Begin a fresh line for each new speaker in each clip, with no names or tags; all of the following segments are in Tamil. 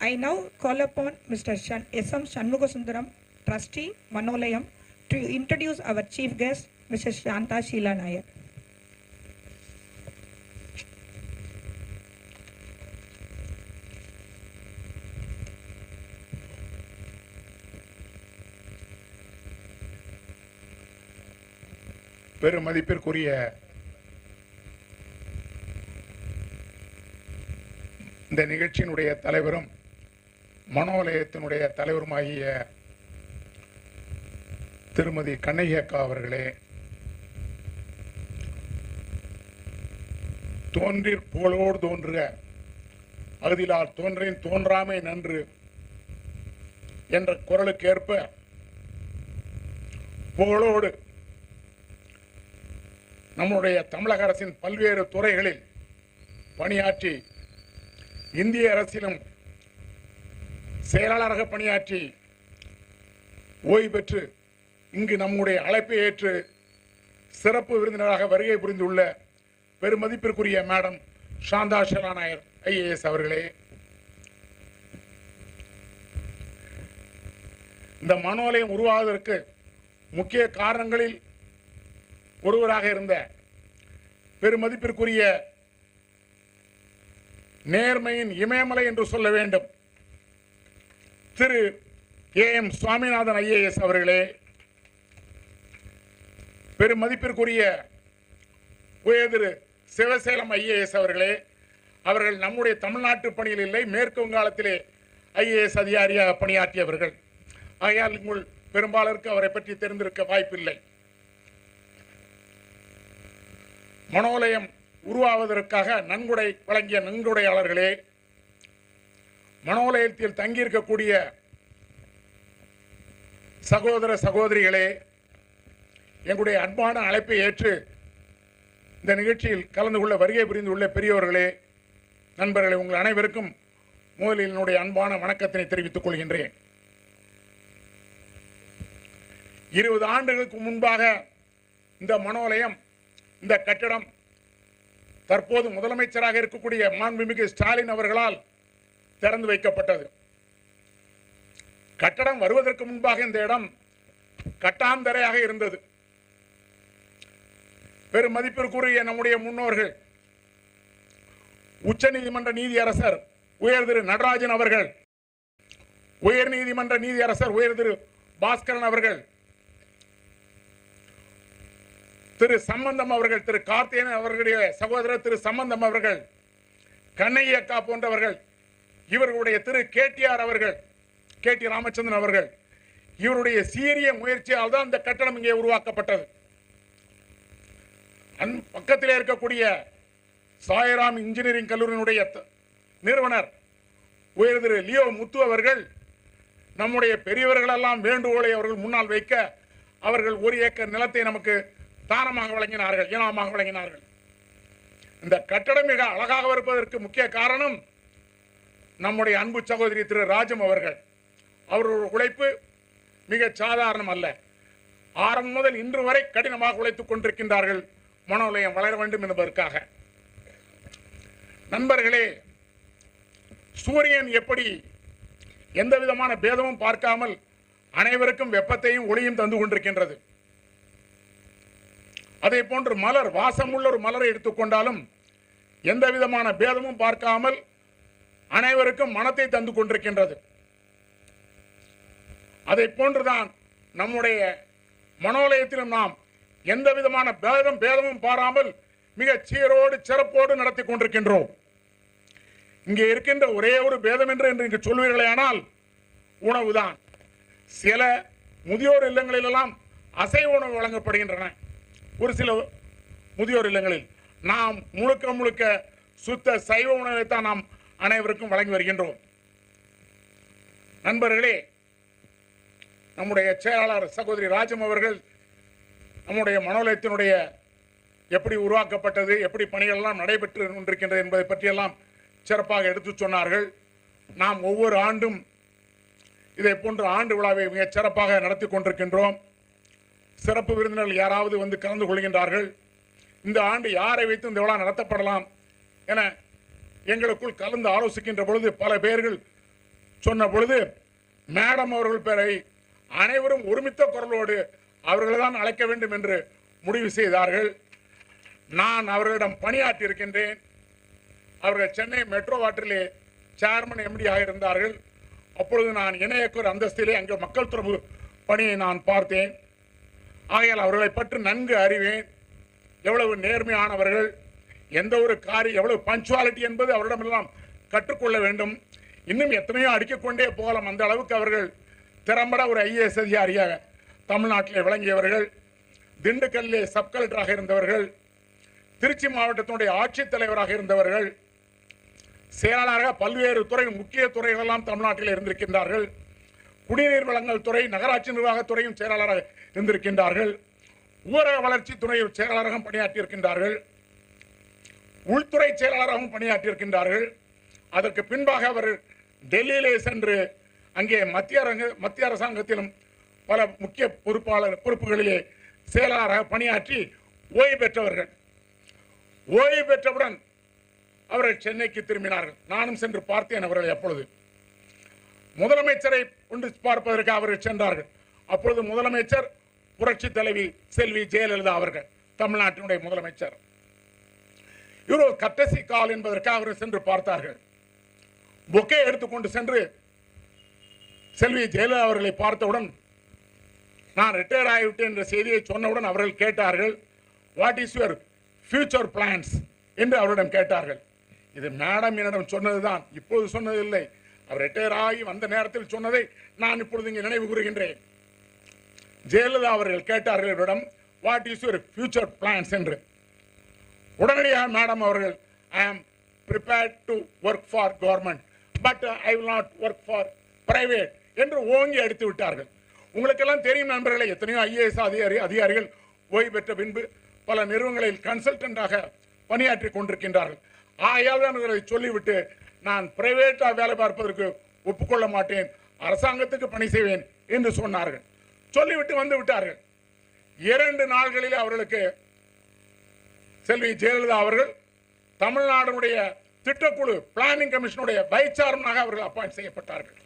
I now call upon Mr. S.M. Shanmugasundaram, Trustee, Manolayam, to introduce our chief guest, Mrs. Shanta Sheila Nair.
பெருமதிப்பிற்குரிய இந்த நிகழ்ச்சியினுடைய தலைவரும் மனோலயத்தினுடைய தலைவருமாகிய திருமதி கண்ணகி அக்கா அவர்களே, தோன்றீர் புகழோடு தோன்றுக அகுதிலார் தோன்றின் தோன்றாமை நன்று என்ற குரலுக்கு ஏற்ப புகழோடு நம்முடைய தமிழக அரசின் பல்வேறு துறைகளில் பணியாற்றி இந்திய அரசிலும் செயலாளராக பணியாற்றி ஓய்வு பெற்று இங்கு நம்முடைய அழைப்பை ஏற்று சிறப்பு விருந்தினராக வருகை புரிந்துள்ள பெருமதிப்பிற்குரிய மேடம் சாந்தா ஷீலா நாயர் IAS அவர்களே, இந்த மனோலயம் உருவாவதற்கு முக்கிய காரணங்களில் ஒருவராக இருந்த பெருமதிப்பிற்குரிய நேர்மையின் இமயமலை என்று சொல்ல வேண்டும் திரு AM சுவாமிநாதன் IAS அவர்களே, பெருமதிப்பிற்குரிய உயர் சிவசேலம் IAS அவர்களே, அவர்கள் நம்முடைய தமிழ்நாட்டு பணியில் இல்லை, மேற்கு வங்காளத்திலே IAS அதிகாரியாக பணியாற்றியவர்கள். ஆகையால் உங்கள் பெரும்பாலருக்கு அவரை பற்றி தெரிந்திருக்க வாய்ப்பில்லை. மனோலயம் உருவாவதற்காக நன்கொடை வழங்கிய நன்கொடையாளர்களே, மனோலயத்தில் தங்கியிருக்கக்கூடிய சகோதர சகோதரிகளே, எங்களுடைய அன்பான அழைப்பை ஏற்று இந்த நிகழ்ச்சியில் கலந்து கொள்ள வருகை புரிந்துள்ள பெரியவர்களே, நண்பர்களே, உங்கள் அனைவருக்கும் முதலில் என்னுடைய அன்பான வணக்கத்தினை தெரிவித்துக் கொள்கின்றேன். 20 ஆண்டுகளுக்கு முன்பாக இந்த மனோலயம், இந்த கட்டடம் தற்போது முதலமைச்சராக இருக்கக்கூடிய மாண்புமிகு ஸ்டாலின் அவர்களால் திறந்து வைக்கப்பட்டது. கட்டடம் வருவதற்கு முன்பாக இந்த இடம் கட்டாந்தரையாக இருந்தது. பெரும் மதிப்பிற்குரிய நம்முடைய முன்னோர்கள் உச்ச நீதிமன்ற நீதியரசர் உயர் திரு நடராஜன் அவர்கள், உயர் நீதிமன்ற நீதியரசர் உயர் திரு பாஸ்கரன் அவர்கள், திரு சம்பந்தம் அவர்கள், திரு கார்த்திகேயன் அவர்களுடைய சகோதரர் திரு சம்பந்தம் அவர்கள், கண்ணகி அக்கா போன்றவர்கள், இவர்களுடைய திரு KTR அவர்கள், KT ராமச்சந்திரன் அவர்கள், இவருடைய சீரிய முயற்சியால் தான் இந்த கட்டடம் இங்கே உருவாக்கப்பட்டது. பக்கத்திலே இருக்கக்கூடிய சாய்ராம் இன்ஜினியரிங் கல்லூரியினுடைய நிறுவனர் உயர் திரு லியோ முத்து அவர்கள் நம்முடைய பெரியவர்களெல்லாம் வேண்டுகோளை அவர்கள் முன்னால் வைக்க அவர்கள் 1 ஏக்கர் நிலத்தை நமக்கு தானமாக வழங்கினார்கள், இனாமாக வழங்கினார்கள். இந்த கட்டடம் மிக அழகாக இருப்பதற்கு முக்கிய காரணம் நம்முடைய அன்பு சகோதரி திரு ராஜம் அவர்கள். அவருடைய உழைப்பு மிக சாதாரணம் அல்ல. ஆரம்பம் முதல் இன்று வரை கடினமாக உழைத்துக் கொண்டிருக்கின்றார்கள் மனோலயம் வளர வேண்டும் என்பதற்காக. நண்பர்களே, சூரியன் எப்படி எந்த விதமான பேதமும் பார்க்காமல் அனைவருக்கும் வெப்பத்தையும் ஒளியும் தந்து கொண்டிருக்கின்றது, அதே போன்று மலர் வாசமுள்ள ஒரு மலரை எடுத்துக்கொண்டாலும் எந்த விதமான பேதமும் பார்க்காமல் அனைவருக்கும் மனத்தை தந்து கொண்டிருக்கின்றது. அதை போன்றுதான் நம்முடைய மனோலயத்திலும் நாம் எந்த விதமான பேதமும் பாராமல் மிக சீரோடு சிறப்போடு நடத்தி கொண்டிருக்கின்றோம். இங்கே இருக்கின்ற ஒரே ஒரு பேதம் என்று இங்கு சொல்வீர்களே ஆனால் உணவுதான். சில முதியோர் இல்லங்களிலெல்லாம் அசைவ உணவு வழங்கப்படுகின்றன. ஒரு சில முதியோர் இல்லங்களில் நாம் முழுக்க சுத்த சைவ உணவைத்தான் நாம் அனைவருக்கும் வழங்கி வருகின்றோம். நண்பர்களே, நம்முடைய செயலாளர் சகோதரி ராஜம் அவர்கள் நம்முடைய மனோலயத்தினுடைய எப்படி உருவாக்கப்பட்டது, எப்படி பணிகள் எல்லாம் நடைபெற்று கொண்டிருக்கின்றது என்பதை பற்றியெல்லாம் சிறப்பாக எடுத்து சொன்னார்கள். நாம் ஒவ்வொரு ஆண்டும் இதை போன்ற ஆண்டு விழாவை மிக சிறப்பாக நடத்தி கொண்டிருக்கின்றோம். சிறப்பு விருந்தினர்கள் யாராவது வந்து கலந்து கொள்கின்றார்கள். இந்த ஆண்டு யாரை வைத்து இந்த விழா நடத்தப்படலாம் என எங்களுக்குள் கலந்து ஆலோசிக்கின்ற பொழுது பல பேர்கள் சொன்ன பொழுது மேடம் அவர்கள் பேரை அனைவரும் ஒருமித்த குரலோடு அவர்கள்தான் அழைக்க வேண்டும் என்று முடிவு செய்தார்கள். நான் அவர்களிடம் பணியாற்றி இருக்கின்றேன். அவர்கள் சென்னை மெட்ரோ வாட்டரிலே சேர்மன் எம்டியாக இருந்தார்கள். அப்பொழுது நான் இணையக்குர் அந்தஸ்திலே அங்கே மக்கள் தொடர்பு பணியை நான் பார்த்தேன். ஆகையால் அவர்களை பற்றி நன்கு அறிவேன். எவ்வளவு நேர்மையானவர்கள், எந்த ஒரு காரியம் எவ்வளவு பஞ்சுவாலிட்டி என்பது அவரிடமெல்லாம் கற்றுக்கொள்ள வேண்டும். இன்னும் எத்தனையோ அடிக்கொண்டே போகலாம். அந்த அளவுக்கு அவர்கள் திறம்பட ஒரு IAS அதிகாரியாக தமிழ்நாட்டிலே விளங்கியவர்கள். திண்டுக்கல்லிலே சப் கலெக்டராக இருந்தவர்கள், திருச்சி மாவட்டத்தினுடைய ஆட்சித்தலைவராக இருந்தவர்கள், செயலாளராக பல்வேறு துறை முக்கிய துறைகளெல்லாம் தமிழ்நாட்டில் இருந்திருக்கின்றார்கள். குடிநீர் வழங்கல் துறை, நகராட்சி நிர்வாகத்துறையும் செயலாளராக இருந்திருக்கின்றார்கள். ஊரக வளர்ச்சி துறையில் செயலாளராகவும் பணியாற்றியிருக்கின்றார்கள். உள்துறை செயலாளராகவும் பணியாற்றியிருக்கின்றார்கள். அதற்கு பின்பாக அவர் டெல்லியிலே சென்று அங்கே மத்திய அரசாங்கத்திலும் பல முக்கிய பொறுப்புகளிலே செயலாளராக பணியாற்றி ஓய்வு பெற்றவர்கள். ஓய்வு பெற்றவுடன் அவர்கள் சென்னைக்கு திரும்பினார்கள். நானும் சென்று பார்த்தேன் அவர்களை. அப்பொழுது முதலமைச்சரை கொண்டு பார்ப்பதற்கு அவர்கள் சென்றார்கள். அப்பொழுது முதலமைச்சர் புரட்சி தலைவி செல்வி ஜெயலலிதா அவர்கள், தமிழ்நாட்டினுடைய முதலமைச்சர். இவர் கட்டசி கால் என்பதற்காக அவர்கள் சென்று பார்த்தார்கள். பொக்கே எடுத்துக்கொண்டு சென்று செல்வி ஜெயலலிதா அவர்களை பார்த்தவுடன், நான் ரிட்டையர் ஆகிவிட்டேன் என்ற செய்தியை சொன்னவுடன் அவர்கள் கேட்டார்கள், what is your future plans என்று அவரிடம் கேட்டார்கள். இது மேடம் என்னிடம் சொன்னதுதான், இப்போது சொன்னதில்லை. அவர் ரிட்டையர் ஆகி வந்த நேரத்தில் சொன்னதை நான் இப்பொழுது இங்கே நினைவு கூறுகின்றேன். ஜெயலலிதா அவர்கள் கேட்டார்கள் இவரிடம், what is your future plans என்று. உடனடியாக மேடம் அவர்கள், ஐ ஆம் prepared to work for government but I will not work for private என்று ஓங்கி அடித்து விட்டார்கள். உங்களுக்கெல்லாம் தெரியும் நண்பர்களே, எத்தனையோ IAS அதிகாரிகள் ஓய்வு பெற்ற பின்பு பல நிறுவனங்களில் கன்சல்டன்டாக பணியாற்றி கொண்டிருக்கின்றார்கள். ஆகையால் தான் இவரை சொல்லிவிட்டு, நான் பிரைவேட்டாக வேலை பார்ப்பதற்கு ஒப்புக்கொள்ள மாட்டேன், அரசாங்கத்துக்கு பணி செய்வேன் என்று சொன்னார்கள். சொல்லிவிட்டு வந்து விட்டார்கள். 2 நாள்களில் அவர்களுக்கு செல்வி ஜெயலலிதா அவர்கள் தமிழ்நாடுடைய திட்டக்குழு பிளானிங் கமிஷனுடைய வைஸ் சேர்மனாக அவர்கள் அப்பாயிண்ட் செய்யப்பட்டார்கள்.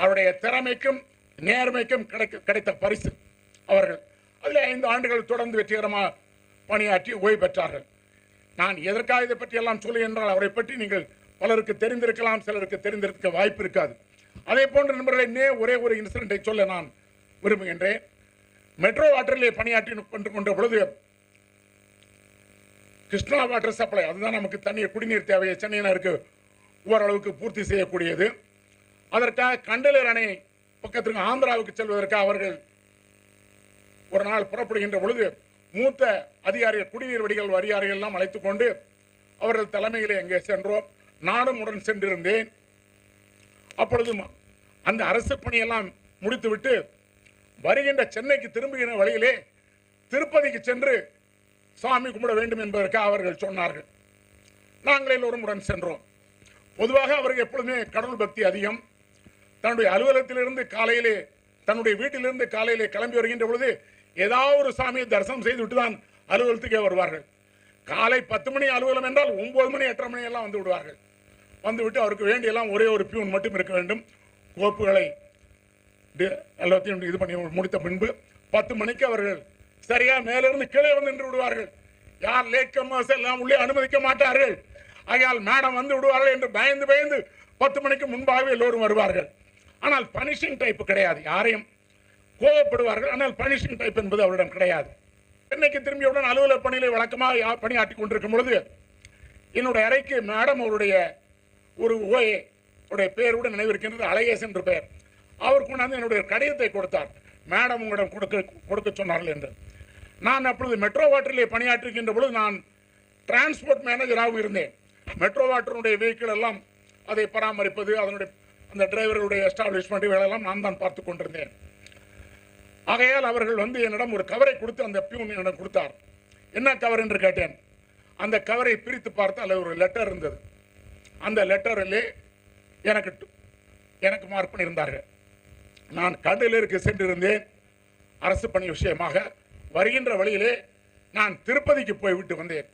அவருடைய திறமைக்கும் நேர்மைக்கும் கிடைத்த பரிசு அவர்கள். அதில் 5 ஆண்டுகள் தொடர்ந்து வெற்றிகரமாக பணியாற்றி ஓய்வு பெற்றார்கள். நான் எதற்காக இதை பற்றி எல்லாம் சொல்லி என்றால், அவரை பற்றி நீங்கள் பலருக்கு தெரிந்திருக்கலாம், சிலருக்கு தெரிந்திருக்க வாய்ப்பு இருக்காது. அதே போன்ற நண்பர்களை ஒரே ஒரு இன்சிடென்ட்டை சொல்ல நான் விரும்புகின்றேன். மெட்ரோ வாட்டரிலே பணியாற்றி கொண்ட பொழுது கிருஷ்ணா வாட்டர் சப்ளை, அதுதான் நமக்கு தண்ணீர் குடிநீர் தேவையை சென்னையினருக்கு ஓரளவுக்கு பூர்த்தி செய்யக்கூடியது. அதற்காக கண்டலர் அணை பக்கத்திற்கு ஆந்திராவுக்கு செல்வதற்காக அவர்கள் ஒரு நாள் புறப்படுகின்ற பொழுது மூத்த அதிகாரிகள், குடிநீர் வடிகால் அதிகாரிகள் எல்லாம் அழைத்துக் கொண்டு அவர்கள் தலைமையிலே எங்கே சென்றோம். நானும் உடன் சென்றிருந்தேன். அப்பொழுது அந்த அரசு பணியெல்லாம் முடித்துவிட்டு வருகின்ற சென்னைக்கு திரும்புகிற வழியிலே திருப்பதிக்கு சென்று சாமி கும்பிட வேண்டும் என்பதற்காக அவர்கள் சொன்னார்கள். நாங்கள் எல்லோரும் உடன் சென்றோம். பொதுவாக அவர்கள் எப்பொழுதுமே கடவுள் பக்தி அதிகம். தன்னுடைய அலுவலகத்திலிருந்து காலையிலே, தன்னுடைய வீட்டிலிருந்து காலையிலே கிளம்பி வருகின்ற பொழுது ஏதாவது ஒரு சாமியை தரிசனம் செய்து விட்டு தான் அலுவலகத்துக்கே வருவார்கள். காலை 10 மணி அலுவலகம் என்றால் 9 மணி 8:30 மணி எல்லாம் வந்து விடுவார்கள். வந்துவிட்டு அவருக்கு வேண்டியெல்லாம் ஒரே ஒரு பியூன் மட்டும் இருக்க வேண்டும். கோப்புகளை எல்லாத்தையும் இது பண்ணி முடித்த பின்பு 10 மணிக்கு அவர்கள் சரியா மேலிருந்து கீழே வந்து நின்று விடுவார்கள். யார் லேட் கம்மர்ஸ் எல்லாம் உள்ளே அனுமதிக்க மாட்டார்கள். ஆகையால் மேடம் வந்து விடுவார்கள் என்று பயந்து 10 மணிக்கு முன்பாகவே எல்லோரும் வருவார்கள். ஆனால் பனிஷிங் டைப் கிடையாது. யாரையும் கோபப்படுவார்கள், ஆனால் பனிஷிங் டைப் என்பது அவரிடம் கிடையாது. சென்னைக்கு திரும்பியவுடன் அலுவலக பணியிலே வழக்கமாக பணியாற்றி கொண்டிருக்கும் பொழுது என்னுடைய அறைக்கு மேடம் அவருடைய ஒரு உடைய பெயருடன் நினைவிருக்கின்றது, அழகேசன் என்று பெயர். அவர் கொண்டாந்து என்னுடைய கடிதத்தை கொடுத்தார். மேடம் உங்களிடம் கொடுக்க சொன்னார்கள் என்று. நான் அப்பொழுது மெட்ரோ வாட்டரிலே பணியாற்றுகின்ற பொழுது நான் டிரான்ஸ்போர்ட் மேனேஜராகவும் இருந்தேன். மெட்ரோ வாட்டருடைய வெஹிக்கிள் எல்லாம் அதை பராமரிப்பது, அதனுடைய அந்த டிரைவர்களுடைய எஸ்டாப்ளிஷ்மெண்ட் இவைகளெல்லாம் நான் தான் பார்த்து கொண்டிருந்தேன். ஆகையால் அவர்கள் வந்து என்னிடம் ஒரு கவரை கொடுத்து அந்த பியூன் என்னிடம் கொடுத்தார். என்ன கவர் என்று கேட்டேன். அந்த கவரை பிரித்து பார்த்து அதில் ஒரு லெட்டர் இருந்தது. அந்த லெட்டரிலே எனக்கு மார்க் பண்ணியிருந்தார்கள். நான் கண்டலூருக்கு சென்றிருந்தேன் அரசு பணி விஷயமாக. வருகின்ற வழியிலே நான் திருப்பதிக்கு போய்விட்டு வந்தேன்.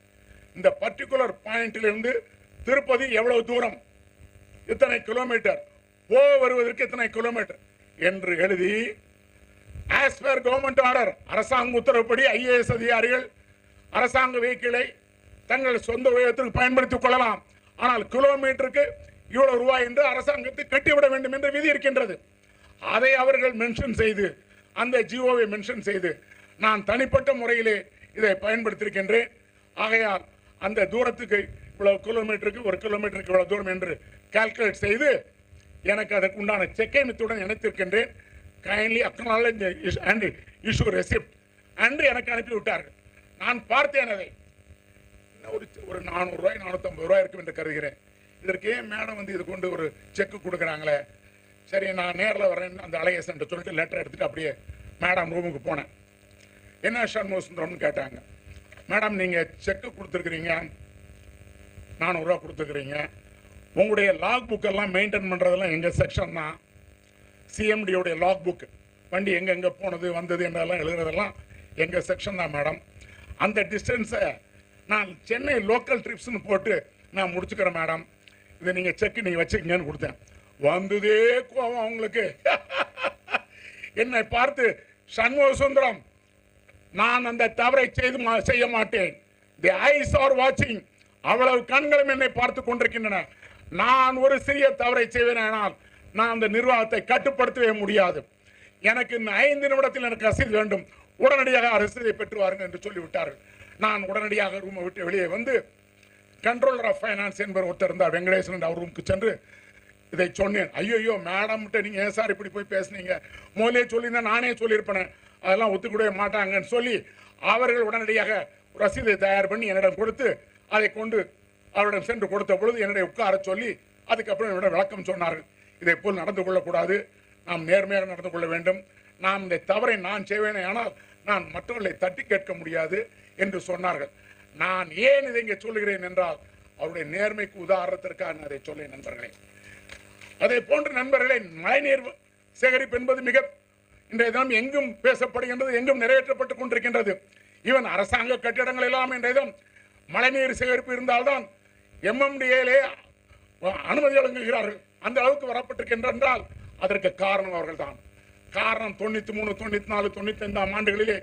இந்த பர்டிகுலர் பாயிண்டிலிருந்து திருப்பதி எவ்வளவு தூரம், இத்தனை கிலோமீட்டர், வருவதற்கு எத்தனை கிலோமீட்டர் என்று எழுதி ஆஸ் பர் கவர்மெண்ட் ஆர்டர், அரசாங்க உத்தரவுப்படி ஐஏஎஸ் அதிகாரிகள் அரசாங்க வெஹிக்கிளை தங்கள் சொந்த உபயோகத்திற்கு பயன்படுத்திக் கொள்ளலாம். ஆனால் கிலோமீட்டருக்கு இவ்வளவு ரூபாய் என்று அரசாங்கத்துக்கு கட்டிவிட வேண்டும் என்று விதி இருக்கின்றது. அதை அவர்கள் மென்ஷன் செய்து, அந்த ஜிஓவை மென்ஷன் செய்து, நான் தனிப்பட்ட முறையிலே இதை பயன்படுத்தியிருக்கின்றேன். ஆகையால் அந்த தூரத்துக்கு இவ்வளவு கிலோமீட்டருக்கு, ஒரு கிலோமீட்டருக்கு இவ்வளவு தூரம் என்று கால்குலேட் செய்து எனக்கு அதற்கு உண்டான செக்கை மித்துடன் இணைத்திருக்கின்றேன். Kindly acknowledge and issue receipt என்று எனக்கு அனுப்பிவிட்டார்கள். நான் பார்த்தேன் அதை. ஒரு 400 ரூபாய் 450 ரூபாய் இருக்கும் என்று கருதுகிறேன். இதற்கு ஏன் மேடம் வந்து இது கொண்டு ஒரு செக் கொடுக்குறாங்களே, சரி நான் நேரில் வரேன் அந்த அலையஸ் என்று சொல்லிட்டு லெட்டர் எடுத்துட்டு அப்படியே மேடம் ரூமுக்கு போனேன். என்ன சண்முக சுந்தரம்னு கேட்டாங்க. மேடம் நீங்கள் செக்கு கொடுத்துருக்குறீங்க, 400 ரூபா கொடுத்துருக்குறீங்க, உங்களுடைய லாக் புக் எல்லாம் மெயின்டைன் பண்ணுறதெல்லாம் எங்கள் செக்ஷன் தான். சிஎம்டியோடைய லாக் புக், வண்டி எங்கெங்கே போனது வந்தது என்றெல்லாம் எழுதுறதெல்லாம் எங்கள் செக்ஷன் தான் மேடம். அந்த டிஸ்டன்ஸை நான் சென்னை லோக்கல் ட்ரிப்ஸ்னு போட்டு நான் முடிச்சுக்கிறேன் மேடம், இதை நீங்கள் செக்கு நீங்கள் வச்சுக்கங்கன்னு கொடுத்தேன். வந்ததே கோவம் அவங்களுக்கு. என்னை பார்த்து சண்முக சுந்தரம், நான் அந்த தவறை செய்ய மாட்டேன். தி ஐஸ் ஆர் வாட்சிங், அவ்வளவு கண்களும் என்னை பார்த்து கொண்டிருக்கின்றன. நான் ஒரு சிறிய தவறை செய்வேனால் நான் அந்த நிர்வாகத்தை கட்டுப்படுத்தவே முடியாது. எனக்கு 5 நிமிடத்தில் எனக்கு ரசீது வேண்டும், உடனடியாக ரசீதை பெற்று வாருங்கள் என்று சொல்லிவிட்டார்கள். நான் உடனடியாக ரூமை விட்டு வெளியே வந்து கண்ட்ரோலர் ஆஃப் ஃபைனான்ஸ் என்பவர் ஒருத்தர் இருந்தார், வெங்கடேசன், அவர் ரூமுக்கு சென்று இதை சொன்னேன். ஐயோ மேடம்கிட்ட நீங்கள் ஏன் சார் இப்படி போய் பேசுனீங்க, முதலே சொல்லியிருந்தா நானே சொல்லியிருப்பேன், அதெல்லாம் ஒத்துக்கூடவே மாட்டாங்கன்னு சொல்லி அவர்கள் உடனடியாக ரசீதை தயார் பண்ணி என்னிடம் கொடுத்து அதை கொண்டு அவரிடம் சென்று கொடுத்த பொழுது என்னுடைய உட்கார சொல்லி அதுக்கப்புறம் என்னோட விளக்கம் சொன்னார்கள். இதை போல் நடந்து கொள்ளக்கூடாது, நாம் நேர்மையாக நடந்து கொள்ள வேண்டும், நாம் இந்த தவறை நான் செய்வேனே ஆனால் நான் மற்றவர்களை தட்டி கேட்க முடியாது என்று சொன்னார்கள். நான் ஏன் இதை இங்கே சொல்லுகிறேன் என்றால் அவருடைய நேர்மைக்கு உதாரணத்திற்காக நான் அதை சொல்லேன் நண்பர்களே. அதே போன்று நண்பர்களே, மழைநீர் சேகரிப்பு என்பது மிக இன்றைய தினம் எங்கும் பேசப்படுகின்றது, எங்கும் நிறைவேற்றப்பட்டுக் கொண்டிருக்கின்றது. ஈவன் அரசாங்க கட்டிடங்கள் எல்லாம் இன்றைய தினம் மழைநீர் சேகரிப்பு இருந்தால்தான் எம்எம்டிஏலே அனுமதி வழங்குகிறார்கள். அந்த அளவுக்கு வரப்பட்டிருக்கின்ற என்றால் அதற்கு காரணம் அவர்கள் தான். காரணம் 93, 94, 95 ஆண்டுகளிலே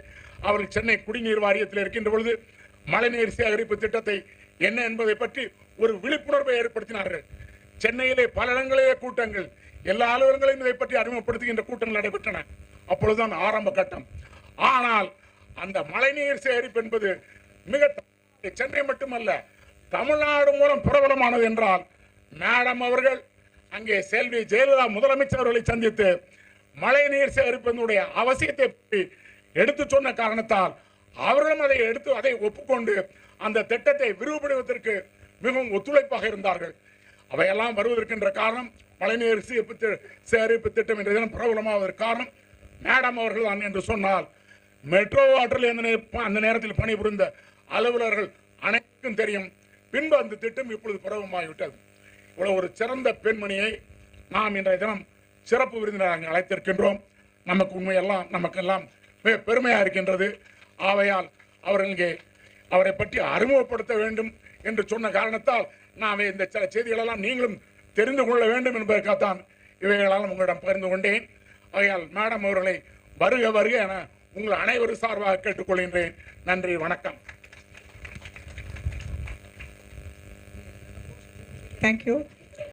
அவர்கள் சென்னை குடிநீர் வாரியத்தில் இருக்கின்ற பொழுது மழைநீர் சேகரிப்பு திட்டத்தை என்ன என்பதை பற்றி ஒரு விழிப்புணர்வை ஏற்படுத்தினார்கள். சென்னையிலே பல இடங்களிலே கூட்டங்கள், எல்லா அலுவலகங்களையும் இதை பற்றி அறிமுகப்படுத்துகின்ற கூட்டங்கள் நடைபெற்றன. அப்பொழுதுதான் ஆரம்ப கட்டம். ஆனால் அந்த மழைநீர் சேகரிப்பு என்பது மிக சென்னை மட்டுமல்ல தமிழ்நாடு மூலம் பிரபலமானது என்றால் மேடம் அவர்கள் அங்கே செல்வி ஜெயலலிதா முதலமைச்சர் அவர்களை சந்தித்து மழைநீர் சேகரிப்பதனுடைய அவசியத்தை பற்றி எடுத்து சொன்ன காரணத்தால் அவர்களும் அதை ஒப்புக்கொண்டு அந்த திட்டத்தை விரிவுபடுவதற்கு மிகவும் ஒத்துழைப்பாக இருந்தார்கள். அவையெல்லாம் வருவதற்கின்ற காரணம் மழைநீர் சேகரிப்பு திட்டம் என்ற தினம் பிரபலமாவதற்கு காரணம் மேடம் அவர்கள் தான் என்று சொன்னால் மெட்ரோ வாட்டரில் அந்த நேரத்தில் பணிபுரிந்த அலுவலர்கள் அனைத்துக்கும் தெரியும். பின்பு அந்த திட்டம் இப்பொழுது பிரபலமாகிவிட்டது. இவ்வளவு ஒரு சிறந்த பெண்மணியை நாம் இன்றைய தினம் சிறப்பு விருந்தினராக அழைத்திருக்கின்றோம். நமக்கெல்லாம் மிக பெருமையாக இருக்கின்றது. ஆகையால் அவரை பற்றி அறிமுகப்படுத்த வேண்டும் என்று சொன்ன காரணத்தால் நாம் இந்த சில செய்திகளெல்லாம் நீங்களும் தெரிந்து கொள்ள வேண்டும் என்பதற்காகத்தான் இவைகளெல்லாம் உங்களிடம் பகிர்ந்து கொண்டேன். ஆகையால் மேடம் அவர்களை வருக வருக என உங்கள் அனைவரும் சார்பாக கேட்டுக்கொள்கின்றேன். நன்றி, வணக்கம்.
Thank you.